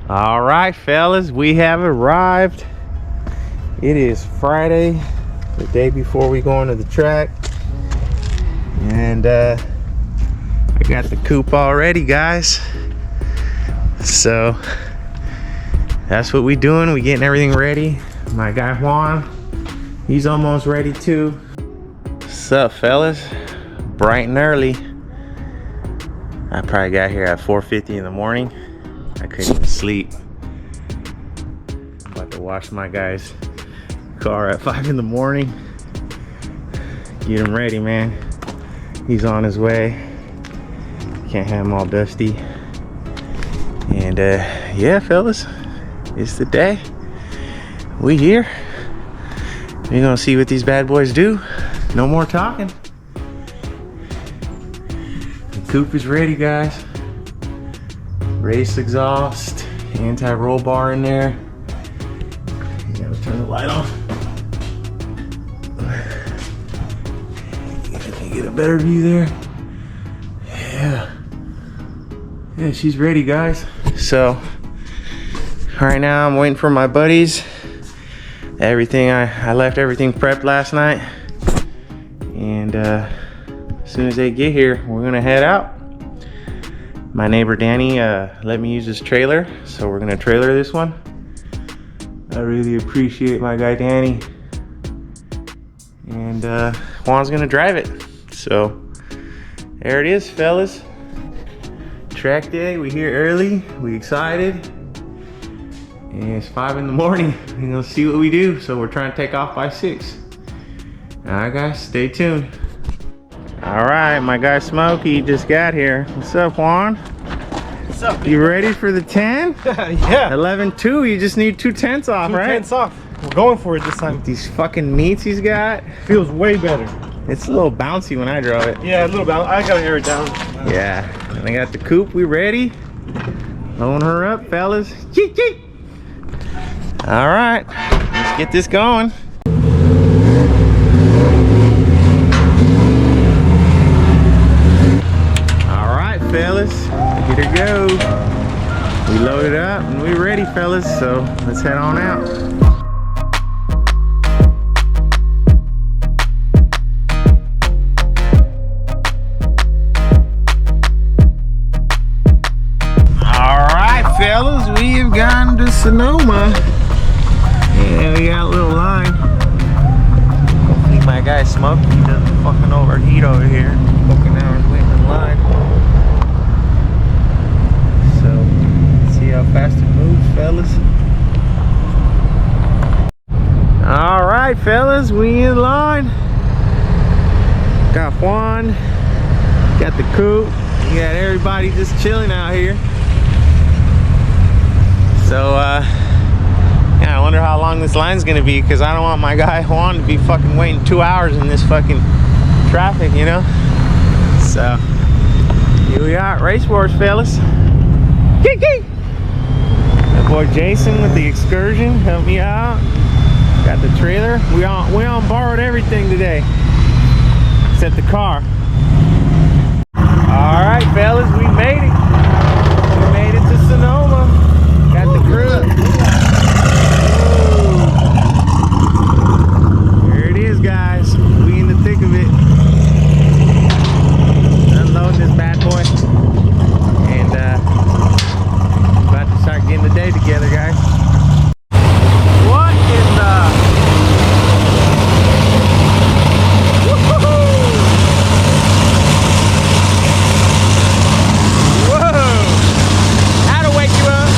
All right, fellas, we have arrived. It is Friday, the day before we go into the track, and I got the coupe already, guys. So that's what we doing. We getting everything ready. My guy Juan, he's almost ready too. What's up, fellas? Bright and early. I probably got here at 4:50 in the morning. I couldn't even sleep. I'm about to wash my guy's car at 5 in the morning. Get him ready, man. He's on his way. Can't have him all dusty. And yeah, fellas, it's the day. We here. We're gonna see what these bad boys do. No more talking. The coupe is ready, guys. Race exhaust, anti-roll bar in there. You gotta turn the light on. Get a better view there. Yeah, she's ready, guys. So right now I'm waiting for my buddies. Everything I left everything prepped last night, and as soon as they get here, we're gonna head out. My neighbor Danny let me use his trailer, so we're gonna trailer this one. I really appreciate my guy Danny, and Juan's gonna drive it. So there it is, fellas. Track day. We here early. We excited, and it's 5 in the morning. We're gonna see what we do. So we're trying to take off by 6. All right, guys, stay tuned. All right, my guy Smokey just got here. What's up, Juan? What's up? You ready for the 10? Yeah. 11.2. You just need 2 tenths off, right? 2 tenths off. We're going for it this time. These fucking meats he's got. Feels way better. It's a little bouncy when I drove it. Yeah, a little bit. I gotta air it down. Yeah. And I got the coupe. We ready? Loading her up, fellas. Cheek, cheek. All right. Let's get this going. Fellas, get her go. We loaded up and we ready, fellas, so let's head on out. All right, fellas, we have gone to Sonoma, and we got a little line. Hopefully my guy Smokey doesn't fucking overheat over here. Fucking hours waiting in line. How fast it moves, fellas. All right, fellas, we in line. Got Juan, got the coupe, we got everybody just chilling out here. So yeah, I wonder how long this line's gonna be, because I don't want my guy Juan to be fucking waiting 2 hours in this fucking traffic, you know. So here we are, race wars, fellas. Kee kee. Boy Jason with the excursion helped me out. Got the trailer. We on borrowed everything today except the car. All right, fellas, we made it. We made it to Sonoma. Got the crew. There it is, guys. We in the thick of it. Unloading this bad boy. And about to start getting the day together, guys. What in the... Woo-hoo-hoo! Whoa! How to wake you up?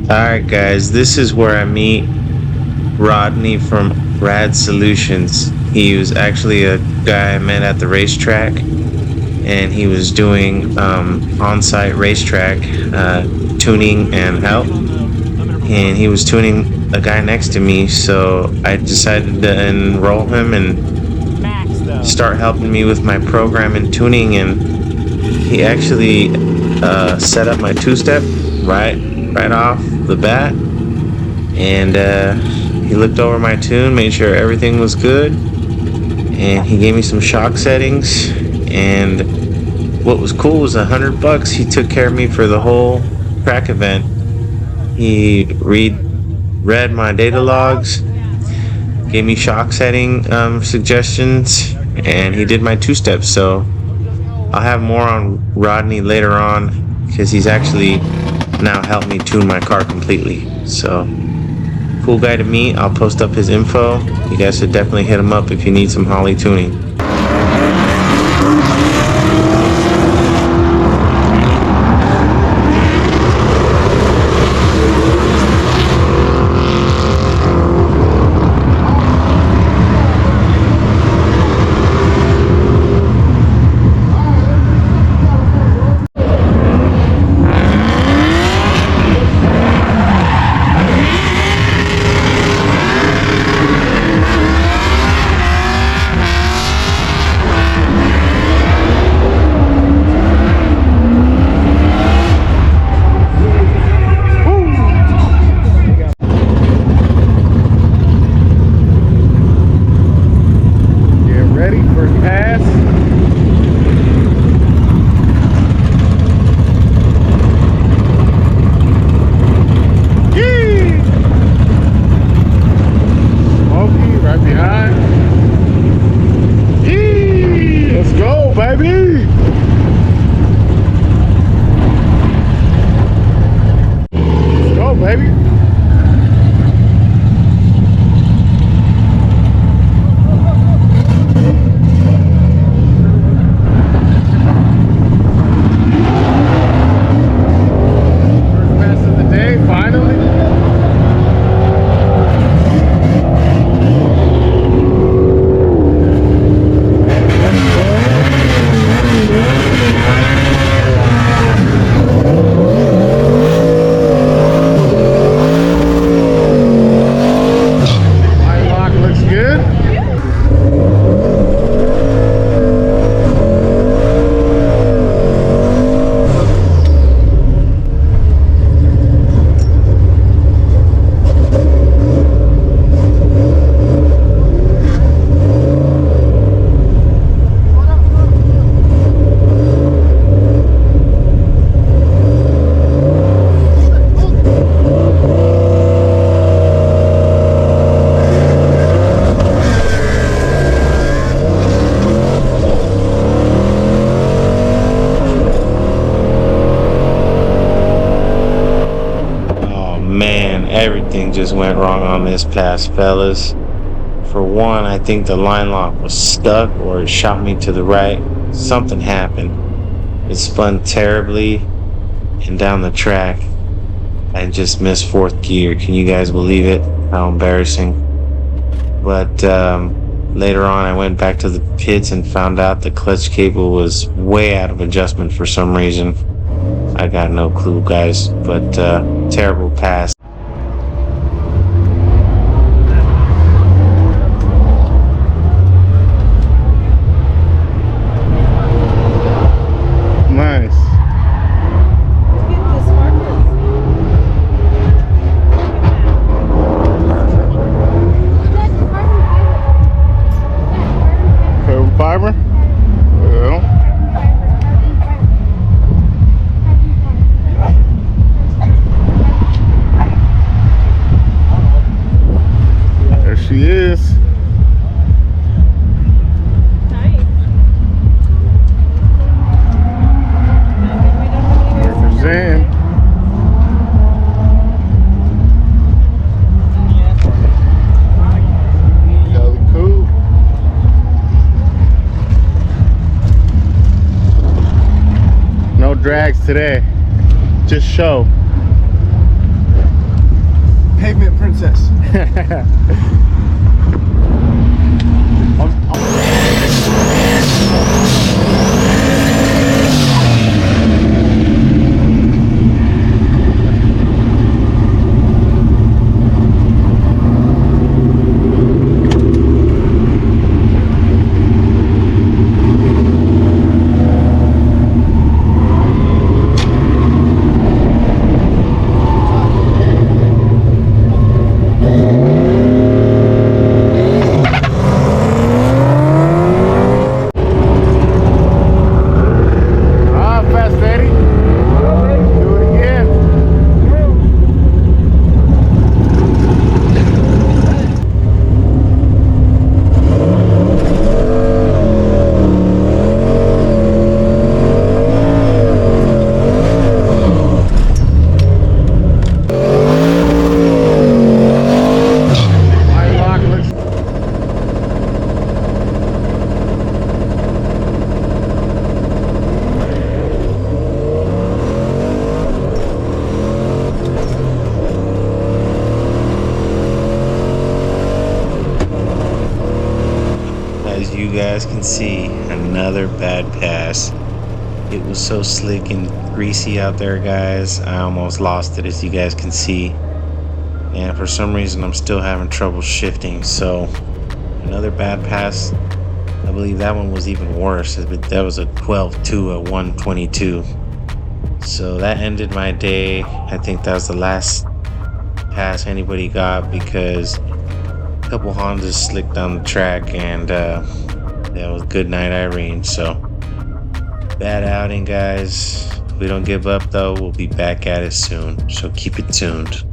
Alright, guys, this is where I meet Rodney from Rad Solutions. He was actually a guy I met at the racetrack, and he was doing on-site racetrack tuning and help, and he was tuning a guy next to me, so I decided to enroll him and start helping me with my program and tuning. And he actually set up my two-step right off the bat, and he looked over my tune, made sure everything was good, and he gave me some shock settings. And what was cool was $100. He took care of me for the whole track event. He read my data logs, gave me shock setting suggestions, and he did my 2-steps. So I'll have more on Rodney later on, because he's actually now helped me tune my car completely. So cool guy to meet. I'll post up his info. You guys should definitely hit him up if you need some Holly tuning. Everything just went wrong on this pass, fellas. For one, I think the line lock was stuck, or it shot me to the right. Something happened. It spun terribly, and down the track I just missed 4th gear. Can you guys believe it? How embarrassing. But later on I went back to the pits and found out the clutch cable was way out of adjustment for some reason. I got no clue, guys, but terrible pass. Fiber? Well. There she is. Nice. Representing. No drags today, just show. Pavement princess. you guys can see, another bad pass. It was so slick and greasy out there, guys. I almost lost it, as you guys can see. And for some reason, I'm still having trouble shifting. So another bad pass. I believe that one was even worse. That was a 12-2 at 122. So that ended my day. I think that was the last pass anybody got, because a couple Hondas slicked down the track, and that was good night, Irene. So bad outing, guys. If we don't give up though, we'll be back at it soon. So keep it tuned.